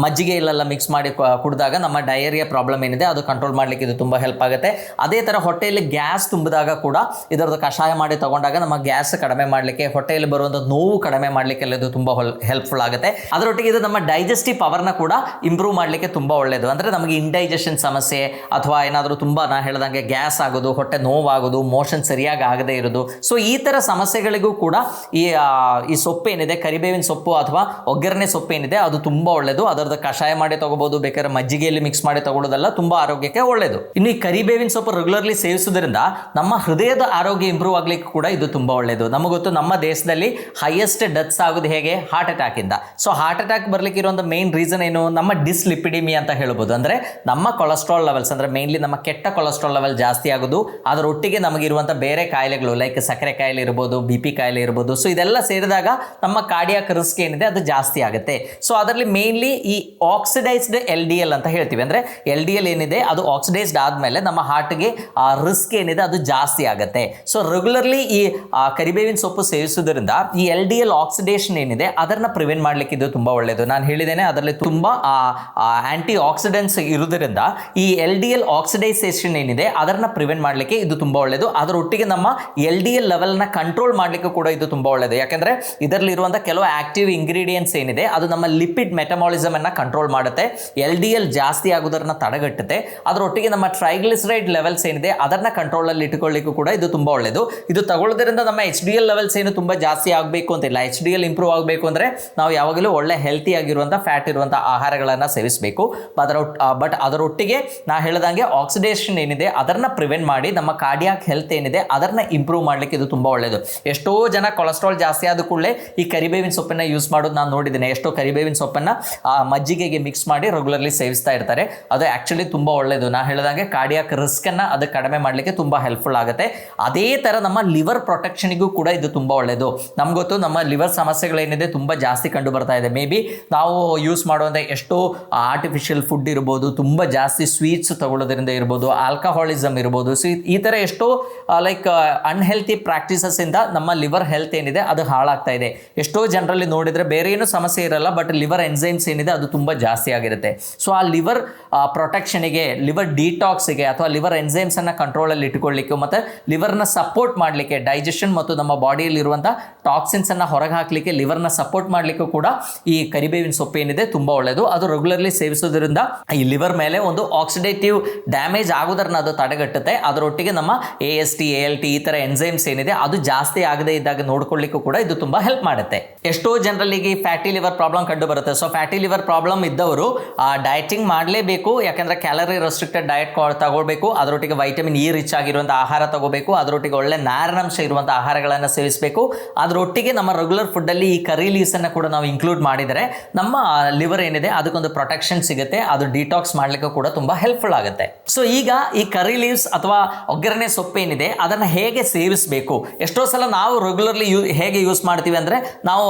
ಮಜ್ಜಿಗೆಯಲ್ಲೆಲ್ಲ ಮಿಕ್ಸ್ ಮಾಡಿ ಕುಡಿದಾಗ ನಮ್ಮ ಡಯೇರಿಯಾ ಪ್ರಾಬ್ಲಮ್ ಏನಿದೆ ಅದು ಕಂಟ್ರೋಲ್ ಮಾಡಲಿಕ್ಕೆ ಇದು ತುಂಬ ಹೆಲ್ಪ್ ಆಗುತ್ತೆ. ಅದೇ ಥರ ಹೊಟ್ಟೆಯಲ್ಲಿ ಗ್ಯಾಸ್ ತುಂಬಿದಾಗ ಕೂಡ ಇದರದ್ದು ಕಷಾಯ ಮಾಡಿ ತಗೊಂಡಾಗ ನಮ್ಮ ಗ್ಯಾಸ್ ಕಡಿಮೆ ಮಾಡಲಿಕ್ಕೆ, ಹೊಟ್ಟೆಯಲ್ಲಿ ಬರುವಂಥ ನೋವು ಕಡಿಮೆ ಮಾಡಲಿಕ್ಕೆ ಇದು ತುಂಬ ಹೆಲ್ಪ್ಫುಲ್ ಆಗುತ್ತೆ. ಅದರೊಟ್ಟಿಗೆ ಇದು ನಮ್ಮ ಡೈಜೆಸ್ಟಿವ್ ಪವರ್ನ ಕೂಡ ಇಂಪ್ರೂವ್ ಮಾಡಲಿಕ್ಕೆ ತುಂಬ ಒಳ್ಳೆಯದು. ಅಂದರೆ ನಮಗೆ ಇಂಡೈಜೆಷನ್ ಸಮಸ್ಯೆ ಅಥವಾ ಏನಾದರೂ ತುಂಬ ನಾನು ಹೇಳ್ದಂಗೆ ಗ್ಯಾಸ್ ಆಗೋದು, ಹೊಟ್ಟೆ ನೋವಾಗೋದು, ಮೋಷನ್ ಸರಿಯಾಗಿ ಆಗದೇ ಇರೋದು, ಸೊ ಈ ಥರ ಸಮಸ್ಯೆಗಳಿಗೂ ಕೂಡ ಈ ಸೊಪ್ಪು ಏನಿದೆ, ಕರಿಬೇವಿನ ಸೊಪ್ಪು ಅಥವಾ ಒಗ್ಗರಣೆ ಸೊಪ್ಪು ಏನಿದೆ ಅದು ತುಂಬ ಒಳ್ಳೆಯದು. ಅದರದ್ದು ಕಷಾಯ ಮಾಡಿ ತಗೋಬಹುದು, ಬೇಕಾದ್ರೆ ಮಜ್ಜಿಗೆಯಲ್ಲಿ ಮಿಕ್ಸ್ ಮಾಡಿ ತಗೊಳ್ಳೋದೆಲ್ಲ ತುಂಬ ಆರೋಗ್ಯಕ್ಕೆ ಒಳ್ಳೆಯದು. ಇನ್ನು ಈ ಕರಿಬೇವಿನ ಸೊಪ್ಪು ರೆಗ್ಯುಲರ್ಲಿ ಸೇವಿಸೋದ್ರಿಂದ ನಮ್ಮ ಹೃದಯದ ಆರೋಗ್ಯ ಇಂಪ್ರೂವ್ ಆಗಲಿಕ್ಕೆ ಮಾಡ್ಲಿಕ್ಕೆ ಕೂಡ ಇದು ತುಂಬ ಒಳ್ಳೆಯದು. ನಮಗೆ ಗೊತ್ತು ನಮ್ಮ ದೇಶದಲ್ಲಿ ಹೈಯೆಸ್ಟ್ ಡೆತ್ಸ್ ಆಗೋದು ಹೇಗೆ, ಹಾರ್ಟ್ ಅಟ್ಯಾಕಿಂದ. ಸೊ ಹಾರ್ಟ್ ಅಟ್ಯಾಕ್ ಬರಲಿಕ್ಕೆ ಇರುವಂಥ ಮೇನ್ ರೀಸನ್ ಏನು, ನಮ್ಮ ಡಿಸ್ಲಿಪಿಡಿಮಿ ಅಂತ ಹೇಳ್ಬೋದು. ಅಂದರೆ ನಮ್ಮ ಕೊಲೆಸ್ಟ್ರಾಲ್ ಲೆವೆಲ್ಸ್, ಅಂದರೆ ಮೇನ್ಲಿ ನಮ್ಮ ಕೆಟ್ಟ ಕೊಲೆಸ್ಟ್ರಾಲ್ ಲೆವೆಲ್ ಜಾಸ್ತಿ ಆಗೋದು, ಅದರೊಟ್ಟಿಗೆ ನಮಗಿರುವಂಥ ಬೇರೆ ಕಾಯಿಲೆಗಳು ಲೈಕ್ ಸಕ್ಕರೆ ಕಾಯಿಲೆ ಇರ್ಬೋದು, BP ಕಾಯಿಲೆ ಇರ್ಬೋದು. ಸೊ ಇದೆಲ್ಲ ಸೇರಿದಾಗ ನಮ್ಮ ಕಾರ್ಡಿಯಾಕ್ ರಿಸ್ಕ್ ಏನಿದೆ ಅದು ಜಾಸ್ತಿ ಆಗುತ್ತೆ. ಸೊ ಅದರಲ್ಲಿ ಮೇನ್ಲಿ ಈ ಆಕ್ಸಿಡೈಸ್ಡ್ LDL ಅಂತ ಹೇಳ್ತೀವಿ. ಅಂದರೆ LDL ಏನಿದೆ ಅದು ಆಕ್ಸಿಡೈಸ್ಡ್ ಆದಮೇಲೆ ನಮ್ಮ ಹಾರ್ಟ್ಗೆ ರಿಸ್ಕ್ ಏನಿದೆ ಅದು ಜಾಸ್ತಿ ಆಗುತ್ತೆ. ಸೊ ರೆಗ್ಯುಲರ್ಲಿ ಈ ಕರಿಬೇವಿನ ಸೊಪ್ಪು ಸೇವಿಸೋದ್ರಿಂದ ಈ LDL ಆಕ್ಸಿಡೇಷನ್ ಏನಿದೆ ಅದನ್ನು ಪ್ರಿವೆಂಟ್ ಮಾಡಲಿಕ್ಕೆ ಇದು ತುಂಬ ಒಳ್ಳೆಯದು. ನಾನು ಹೇಳಿದ್ದೇನೆ ಅದರಲ್ಲಿ ತುಂಬ ಆಂಟಿ ಆಕ್ಸಿಡೆಂಟ್ಸ್ ಇರೋದ್ರಿಂದ ಈ LDL ಆಕ್ಸಿಡೈಸೇಷನ್ ಏನಿದೆ ಅದನ್ನು ಪ್ರಿವೆಂಟ್ ಮಾಡಲಿಕ್ಕೆ ಇದು ತುಂಬ ಒಳ್ಳೆಯದು. ಅದರೊಟ್ಟಿಗೆ ನಮ್ಮ LDL ಲೆವೆಲ್ನ ಕಂಟ್ರೋಲ್ ಮಾಡಲಿಕ್ಕೆ ಕೂಡ ಇದು ತುಂಬ ಒಳ್ಳೆಯದು. ಯಾಕೆಂದರೆ ಇದರಲ್ಲಿರುವಂಥ ಕೆಲವು ಆಕ್ಟಿವ್ ಇಂಗ್ರೀಡಿಯೆಂಟ್ಸ್ ಏನಿದೆ ಅದು ನಮ್ಮ ಲಿಪಿಡ್ ಮೆಟಮಾಲಿಸಮ್ ಅನ್ನು ಕಂಟ್ರೋಲ್ ಮಾಡುತ್ತೆ, LDL ಜಾಸ್ತಿ ಆಗೋದನ್ನ ತಡೆಗಟ್ಟುತ್ತೆ. ಅದರೊಟ್ಟಿಗೆ ನಮ್ಮ ಟ್ರೈಗ್ಲಿಸರೈಡ್ ಲೆವೆಲ್ಸ್ ಏನಿದೆ ಅದನ್ನ ಕಂಟ್ರೋಲಲ್ಲಿ ಇಟ್ಕೊಳ್ಳಿಕ್ಕೂ ಕೂಡ ಇದು ತುಂಬ ಒಳ್ಳೆಯದು. ಇದು ತಗೊಳ್ಳೋದ್ರಿಂದ ನಮ್ಮ HDL ಲೆವೆಲ್ಸ್ ಏನು ತುಂಬ ಜಾಸ್ತಿ ಆಗಬೇಕು ಅಂತಿಲ್ಲ. HDL ಇಂಪ್ರೂವ್ ಆಗಬೇಕು ಅಂದರೆ ನಾವು ಯಾವಾಗಲೂ ಒಳ್ಳೆ ಹೆಲ್ತಿ ಆಗಿರುವಂಥ ಫ್ಯಾಟ್ ಇರುವಂಥ ಆಹಾರಗಳನ್ನು ಸೇವಿಸಬೇಕು. ಬಟ್ ಅದರೊಟ್ಟಿಗೆ ನಾ ಹೇಳಿದಂಗೆ ಆಕ್ಸಿಡೇಷನ್ ಏನಿದೆ ಅದನ್ನ ಪ್ರಿವೆಂಟ್ ಮಾಡಿ ನಮ್ಮ ಕಾರ್ಡಿಯಾಕ್ ಹೆಲ್ತ್ ಏನಿದೆ ಅದನ್ನ ಇಂಪ್ರೂವ್ ಮಾಡಲಿಕ್ಕೆ ಇದು ತುಂಬ ಒಳ್ಳೆಯದು. ಎಷ್ಟೋ ಜನ ಕೊಲೆಸ್ಟ್ರಾಲ್ ಜಾಸ್ತಿ ಆದ ಕೂಡಲೇ ಈ ಕರಿಬೇವಿನ ಸೊಪ್ಪನ್ನು ಯೂಸ್ ಮಾಡೋದು ನಾನು ನೋಡಿದ್ದೇನೆ. ಎಷ್ಟೋ ಕರಿಬೇವಿನ ಸೊಪ್ಪನ್ನು ಮಜ್ಜಿಗೆಗೆ ಮಿಕ್ಸ್ ಮಾಡಿ ರೆಗ್ಯುಲರ್ಲಿ ಸೇವಿಸ್ತಾ ಇರ್ತಾರೆ. ಅದು ಆ್ಯಕ್ಚುಲಿ ತುಂಬ ಒಳ್ಳೆಯದು. ನಾ ಹೇಳಿದಂಗೆ ಕಾರ್ಡಿಯಾಕ್ ರಿಸ್ಕನ್ನು ಅದು ಕಡಿಮೆ ಮಾಡಲಿಕ್ಕೆ ತುಂಬ ಹೆಲ್ಪ್ಫುಲ್ ಆಗುತ್ತೆ. ಅದೇ ಥರ ನಮ್ಮ ಲಿವರ್ ಪ್ರೊಟೆಕ್ಷನಿಗೂ ಕೂಡ ಇದು ತುಂಬ ಒಳ್ಳೆಯದು. ನಮ್ಗೆ ಗೊತ್ತು ನಮ್ಮ ಲಿವರ್ ಸಮಸ್ಯೆಗಳೇನಿದೆ ತುಂಬ ಜಾಸ್ತಿ ಕಂಡು ಬರ್ತಾ ಇದೆ. ಮೇ ಬಿ ನಾವು ಯೂಸ್ ಮಾಡುವಂಥ ಎಷ್ಟೋ ಆರ್ಟಿಫಿಷಿಯಲ್ ಫುಡ್ ಇರ್ಬೋದು, ತುಂಬ ಜಾಸ್ತಿ ಸ್ವೀಟ್ಸ್ ತಗೊಳ್ಳೋದ್ರಿಂದ ಇರ್ಬೋದು, ಆಲ್ಕಹಾಲಿಸಮ್ ಇರ್ಬೋದು. ಸೊ ಈ ಥರ ಎಷ್ಟೋ ಲೈಕ್ ಅನ್ಹೆಲ್ತಿ ಪ್ರಾಕ್ಟೀಸಸ್ ಇಂದ ನಮ್ಮ ಲಿವರ್ ಹೆಲ್ತ್ ಏನಿದೆ ಅದು ಹಾಳಾಗ್ತಾ ಇದೆ. ಎಷ್ಟೋ ಜನರಲ್ಲಿ ನೋಡಿದರೆ ಬೇರೆ ಏನೂ ಸಮಸ್ಯೆ ಇರಲ್ಲ, ಬಟ್ ಲಿವರ್ ಎನ್ಸೈಮ್ಸ್ ಏನಿದೆ ಅದು ತುಂಬ ಜಾಸ್ತಿ ಆಗಿರುತ್ತೆ. ಸೊ ಆ ಲಿವರ್ ಪ್ರೊಟೆಕ್ಷನಿಗೆ, ಲಿವರ್ ಡಿಟಾಕ್ಸಿಗೆ ಅಥವಾ ಲಿವರ್ ಎನ್ಸೈಮ್ಸನ್ನು ಕಂಟ್ರೋಲಲ್ಲಿ ಇಟ್ಕೊಳ್ಳಿಕ್ಕೆ ಮತ್ತು ಲಿವರ್ನ ಸಪೋರ್ಟ್ ಮಾಡಲಿಕ್ಕೆ, ಡೈಜೆಷನ್ ಮತ್ತು ನಮ್ಮ ಬಾಡಿಯಲ್ಲಿರುವಂಥ ಟಾಕ್ಸಿನ್ಸನ್ನು ಹೊರಗೆ ಹಾಕಲಿಕ್ಕೆ, ಲಿವರ್ನ ಸಪೋರ್ಟ್ ಮಾಡಲಿಕ್ಕೂ ಕೂಡ ಈ ಕರಿಬೇವಿನ ಸೊಪ್ಪು ಏನಿದೆ ತುಂಬ ಒಳ್ಳೆಯದು. ಅದು ರೆಗ್ಯುಲರ್ಲಿ ಸೇವಿಸೋದ್ರಿಂದ ಈ ಲಿವರ್ ಮೇಲೆ ಒಂದು ಆಕ್ಸಿಡೇಟಿವ್ ಡ್ಯಾಮೇಜ್ ಆಗೋದನ್ನ ಅದು ತಡೆಗಟ್ಟುತ್ತೆ. ಅದರೊಟ್ಟಿಗೆ ನಮ್ಮ AST, ALT ಈ ಥರ ಎನ್ಸೈಮ್ಸ್ ಏನಿದೆ ಅದು ಜಾಸ್ತಿ ಆಗದೆ ಇದ್ದಾಗ ನೋಡ್ಕೊಳ್ಳಿಕ್ಕೂ ಕೂಡ ಇದು ತುಂಬ ಹೆಲ್ಪ್ ಮಾಡುತ್ತೆ. ಎಷ್ಟೋ ಜನರಲ್ಲಿ ಫ್ಯಾಟಿ ಲಿವರ್ ಪ್ರಾಬ್ಲಮ್ ಕಂಡು ಬರುತ್ತೆ. ಸೊ ಫ್ಯಾಟಿ ಲಿವರ್ ಪ್ರಾಬ್ಲಮ್ ಇದ್ದವರು ಡಯಟಿಂಗ್ ಮಾಡಲೇಬೇಕು. ಯಾಕಂದರೆ ಕ್ಯಾಲರಿ ರೆಸ್ಟ್ರಿಕ್ಟೆಡ್ ಡಯಟ್ ತಗೊಳ್ಬೇಕು. ಅದರೊಟ್ಟಿಗೆ ವೈಟಮಿನ್ E ರಿಚ್ ಆಗಿರುವಂಥ ಆಹಾರ ತಗೋಬೇಕು. ಅದರೊಟ್ಟಿಗೆ ಒಳ್ಳೆ ನಾರಿನಾಂಶ ಇರುವಂಥ ಆಹಾರಗಳನ್ನು ಸೇವಿಸಬೇಕು. ಅದರೊಟ್ಟಿಗೆ ನಮ್ಮ ರೆಗ್ಯುಲರ್ ಫುಡ್ಡಲ್ಲಿ ಈ ಕರಿ ಲೀವ್ಸನ್ನು ಕೂಡ ನಾವು ಇನ್ಕ್ಲೂಡ್ ಮಾಡಿದರೆ ನಮ್ಮ ಲಿವರ್ ಏನಿದೆ ಅದಕ್ಕೊಂದು ಪ್ರೊಟೆಕ್ಷನ್ ಸಿಗುತ್ತೆ. ಅದು ಡಿಟಾಕ್ಸ್ ಮಾಡಲಿಕ್ಕೆ ಕೂಡ ತುಂಬ ಹೆಲ್ಪ್ಫುಲ್ ಆಗುತ್ತೆ. ಸೊ ಈಗ ಈ ಕರಿ ಲೀವ್ಸ್ ಅಥವಾ ಒಗ್ಗರಣೆ ಸೊಪ್ಪು ಏನಿದೆ ಅದನ್ನು ಹೇಗೆ ಸೇವಿಸಬೇಕು, ಎಷ್ಟೋ ಸಲ ನಾವು ರೆಗ್ಯುಲರ್ಲಿ ಹೇಗೆ ಯೂಸ್ ಮಾಡ್ತೀವಿ ಅಂದರೆ ನಾವು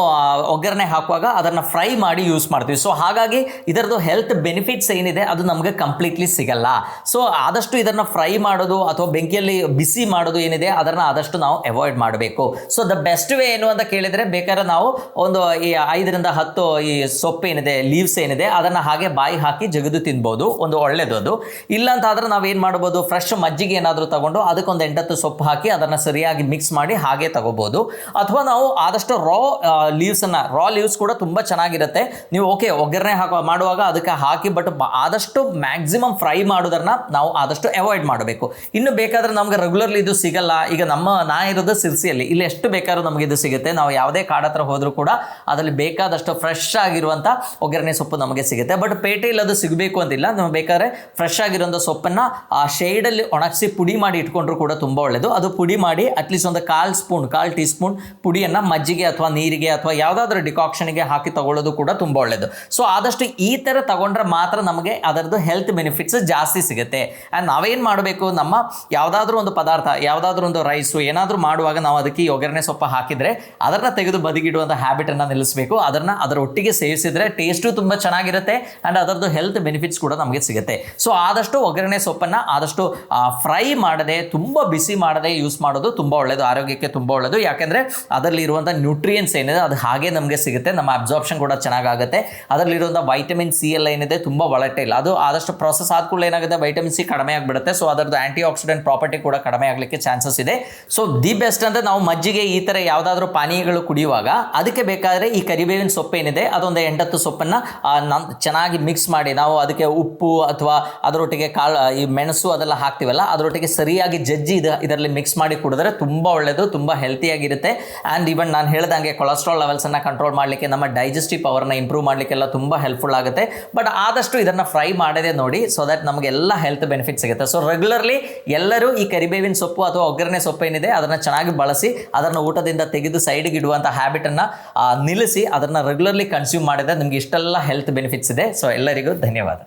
ಒಗ್ಗರಣೆ ಹಾಕುವಾಗ ಅದನ್ನು ಫ್ರೈ ಮಾಡಿ ಯೂಸ್ ಮಾಡ್ತೀವಿ. ಸೊ ಹಾಗಾಗಿ ಇದರದ್ದು ಹೆಲ್ತ್ ಬೆನಿಫಿಟ್ಸ್ ಏನಿದೆ ಅದು ನಮಗೆ ಕಂಪ್ಲೀಟ್ಲಿ ಸಿಗಲ್ಲ. ಸೊ ಆದಷ್ಟು ಇದನ್ನು ಫ್ರೈ ಮಾಡೋದು ಅಥವಾ ಬೆಂಕಿಯಲ್ಲಿ ಬಿಸಿ ಮಾಡೋದು ಏನಿದೆ ಅದನ್ನು ಆದಷ್ಟು ನಾವು ಅವಾಯ್ಡ್ ಮಾಡಬೇಕು. ಸೊ ದ ಬೆಸ್ಟ್ ವೇ ಏನು ಅಂತ ಕೇಳಿದರೆ, ಬೇಕಾದ್ರೆ ನಾವು ಒಂದು ಈ 5 ರಿಂದ 10 ಈ ಸೊಪ್ಪು ಏನಿದೆ, ಲೀವ್ಸ್ ಏನಿದೆ ಅದನ್ನು ಹಾಗೆ ಬಾಯಿ ಹಾಕಿ ಜಗದು ತಿನ್ಬೋದು, ಒಂದು ಒಳ್ಳೆಯದು ಅದು. ಇಲ್ಲ ಅಂತ ಆದ್ರೆ ನಾವೇನು ಮಾಡ್ಬೋದು, ಫ್ರೆಶ್ ಮಜ್ಜಿಗೆ ಏನಾದರೂ ತಗೊಂಡು ಅದಕ್ಕೊಂದು 8-10 ಸೊಪ್ಪು ಹಾಕಿ ಅದನ್ನು ಸರಿಯಾಗಿ ಮಿಕ್ಸ್ ಮಾಡಿ ಹಾಗೆ ತಗೋಬೋದು. ಅಥವಾ ನಾವು ಆದಷ್ಟು ರಾ ಲೀವ್ಸ್ ಕೂಡ ತುಂಬ ಚೆನ್ನಾಗಿರುತ್ತೆ. ನೀವು ಓಕೆ ಒಗ್ಗರಣೆ ಮಾಡುವಾಗ ಅದಕ್ಕೆ ಹಾಕಿ, ಬಟ್ ಆದಷ್ಟು ಮ್ಯಾಕ್ಸಿಮಮ್ ಫ್ರೈ ಮಾಡೋದನ್ನ ನಾವು ಆದಷ್ಟು ಅವಾಯ್ಡ್ ಮಾಡಬೇಕು. ಇನ್ನು ಬೇಕಾದ್ರೆ ನಮ್ಗೆ ರೆಗ್ಯುಲರ್ಲಿ ಇದು ಸಿಗಲ್ಲ. ಈಗ ನಾ ಇರೋದು ಸಿರ್ಸಿಯಲ್ಲಿ, ಇಲ್ಲಿ ಎಷ್ಟು ಬೇಕಾದ್ರೂ ನಮಗೆ ಇದು ಸಿಗುತ್ತೆ. ನಾವು ಯಾವುದೇ ಕಾಡ ಹತ್ರ ಹೋದರೂ ಕೂಡ ಅದರಲ್ಲಿ ಬೇಕಾದಷ್ಟು ಫ್ರೆಶ್ ಆಗಿರುವಂಥ ಒಗ್ಗರಣೆ ಸೊಪ್ಪು ನಮಗೆ ಸಿಗುತ್ತೆ. ಬಟ್ ಪೇಟೆಯಲ್ಲಿ ಅದು ಸಿಗಬೇಕು ಅಂತಿಲ್ಲ. ನಾವು ಬೇಕಾದ್ರೆ ಫ್ರೆಶ್ ಆಗಿರುವಂಥ ಸೊಪ್ಪನ್ನು ಆ ಶೇಡಲ್ಲಿ ಒಣಗಿಸಿ ಪುಡಿ ಮಾಡಿ ಇಟ್ಕೊಂಡ್ರು ಕೂಡ ತುಂಬ ಒಳ್ಳೆಯದು. ಅದು ಪುಡಿ ಮಾಡಿ ಅಟ್ಲೀಸ್ಟ್ ಒಂದು 1/4 ಟೀ ಸ್ಪೂನ್ ಪುಡಿಯನ್ನು ಮಜ್ಜಿಗೆ ಅಥವಾ ನೀರಿಗೆ ಅಥವಾ ಯಾವುದಾದ್ರೂ ಡಿಕಾಕ್ಷನ್ಗೆ ಹಾಕಿ ತಗೊಳ್ಳೋದು ಕೂಡ ತುಂಬ ಒಳ್ಳೆಯದು. ಸೊ ಆದಷ್ಟು ಈ ಥರ ತಗೊಂಡ್ರೆ ಮಾತ್ರ ನಮಗೆ ಅದರದ್ದು ಹೆಲ್ತ್ ಬೆನಿಫಿಟ್ಸ್ ಜಾಸ್ತಿ ಸಿಗುತ್ತೆ. ಆ್ಯಂಡ್ ನಾವೇನು ಮಾಡಬೇಕು, ನಮ್ಮ ಯಾವುದಾದ್ರೂ ಒಂದು ಪದಾರ್ಥ, ಯಾವುದಾದ್ರೂ ಒಂದು ರೈಸು ಏನಾದರೂ ಮಾಡುವಾಗ ನಾವು ಅದಕ್ಕೆ ಈ ಒಗ್ಗರಣೆ ಸೊಪ್ಪು ಹಾಕಿದರೆ ಅದನ್ನು ತೆಗೆದು ಬದಿಗಿಡುವಂಥ ಹ್ಯಾಬಿಟನ್ನು ನಿಲ್ಲಿಸಬೇಕು. ಅದರ ಒಟ್ಟಿಗೆ ಸೇವಿಸಿದರೆ ಟೇಸ್ಟು ತುಂಬ ಚೆನ್ನಾಗಿರುತ್ತೆ ಆ್ಯಂಡ್ ಅದರದ್ದು ಹೆಲ್ತ್ ಬೆನಿಫಿಟ್ಸ್ ಕೂಡ ನಮಗೆ ಸಿಗುತ್ತೆ. ಸೊ ಆದಷ್ಟು ಒಗ್ಗರಣೆ ಸೊಪ್ಪನ್ನು ಆದಷ್ಟು ಫ್ರೈ ಮಾಡದೆ, ತುಂಬ ಬಿಸಿ ಮಾಡದೆ ಯೂಸ್ ಮಾಡೋದು ತುಂಬ ಒಳ್ಳೆಯದು, ಆರೋಗ್ಯಕ್ಕೆ ತುಂಬ ಒಳ್ಳೆಯದು. ಯಾಕೆಂದರೆ ಅದರಲ್ಲಿ ಇರುವಂಥ ನ್ಯೂಟ್ರಿಯೆಂಟ್ಸ್ ಏನಿದೆ ಅದು ಹಾಗೆ ನಮಗೆ ಸಿಗುತ್ತೆ. ನಮ್ಮ ಅಬ್ಸಾರ್ಪ್ಷನ್ ಕೂಡ ಚೆನ್ನಾಗಾಗುತ್ತೆ. ಅದರಲ್ಲಿರುವಂಥ ವೈಟಮಿನ್ C ಎಲ್ಲ ಏನಿದೆ ತುಂಬ ಒಳಟೈಲ್, ಅದು ಆದಷ್ಟು ಪ್ರೊಸೆಸ್ ಆದ ಕೂಡಲೇ ಏನಾಗುತ್ತೆ, ವೈಟಮಿನ್ C ಕಡಿಮೆ ಆಗಿಬಿಡುತ್ತೆ. ಸೊ ಅದರದ್ದು ಆಂಟಿ ಆಕ್ಸಿಡೆಂಟ್ ಪ್ರಾಪರ್ಟಿ ಕೂಡ ಕಡಿಮೆ ಆಗಲಿಕ್ಕೆ ಚಾನ್ಸಸ್ ಇದೆ. ಸೊ ದಿ ಬೆಸ್ಟ್ ಅಂದರೆ ನಾವು ಮಜ್ಜಿಗೆ ಈ ಥರ ಯಾವುದಾದ್ರೂ ಪಾನೀಯಗಳು ಕುಡಿಯುವಾಗ ಅದಕ್ಕೆ ಬೇಕಾದರೆ ಈ ಕರಿಬೇವಿನ ಸೊಪ್ಪು ಏನಿದೆ ಅದೊಂದು 8-10 ಸೊಪ್ಪನ್ನು ಚೆನ್ನಾಗಿ ಮಿಕ್ಸ್ ಮಾಡಿ, ನಾವು ಅದಕ್ಕೆ ಉಪ್ಪು ಅಥವಾ ಅದರೊಟ್ಟಿಗೆ ಈ ಮೆಣಸು ಅದೆಲ್ಲ ಹಾಕ್ತೀವಲ್ಲ, ಅದರೊಟ್ಟಿಗೆ ಸರಿಯಾಗಿ ಜಜ್ಜಿ ಇದರಲ್ಲಿ ಮಿಕ್ಸ್ ಮಾಡಿ ಕುಡಿದ್ರೆ ತುಂಬ ಒಳ್ಳೆಯದು, ತುಂಬ ಹೆಲ್ತಿಯಾಗಿರುತ್ತೆ. ಆ್ಯಂಡ್ ಈವನ್ ನಾನು ಹೇಳ್ದಂಗೆ ಕೊಲೆಸ್ಟ್ರಾಲ್ ಲೆವೆಲ್ಸನ್ನು ಕಂಟ್ರೋಲ್ ಮಾಡಲಿಕ್ಕೆ, ನಮ್ಮ ಡೈಜೆಸ್ಟಿವ್ ಪವರ್ನ ಇಂಪ್ರೂವ್ ಮಾಡಲಿಕ್ಕೆಲ್ಲ ತುಂಬ ಹೆಲ್ಪ್ಫುಲ್ ಆಗುತ್ತೆ. ಬಟ್ ಆದಷ್ಟು ಇದನ್ನು ಫ್ರೈ ಮಾಡದೆ ನೋಡಿ, ಸೊ ದಟ್ ನಮಗೆಲ್ಲ ಹೆಲ್ತ್ ಬೆನಿಫಿಟ್ ಸಿಗುತ್ತೆ. ಸೊ ರೆಗ್ಯುಲರ್ಲಿ ಎಲ್ಲರೂ ಈ ಕರಿಬೇವಿನ ಸೊಪ್ಪು ಅಥವಾ ಒಗ್ಗರಣೆ ಸೊಪ್ಪು ಏನಿದೆ ಏನಿದೆ ಅದನ್ನು ಚೆನ್ನಾಗಿ ಬಳಸಿ ಅದನ್ನು ಊಟದಿಂದ ತೆಗೆದು ಸೈಡಿಗೆ ಇಡುವಂಥ ಹ್ಯಾಬಿಟನ್ನು ನಿಲ್ಲಿಸಿ ಅದನ್ನು ರೆಗ್ಯುಲರ್ಲಿ ಕನ್ಸ್ಯೂಮ್ ಮಾಡಿದ್ರೆ ನಿಮಗೆ ಇಷ್ಟೆಲ್ಲ ಹೆಲ್ತ್ ಬೆನಿಫಿಟ್ಸ್ ಇದೆ. ಸೊ ಎಲ್ಲರಿಗೂ ಧನ್ಯವಾದ.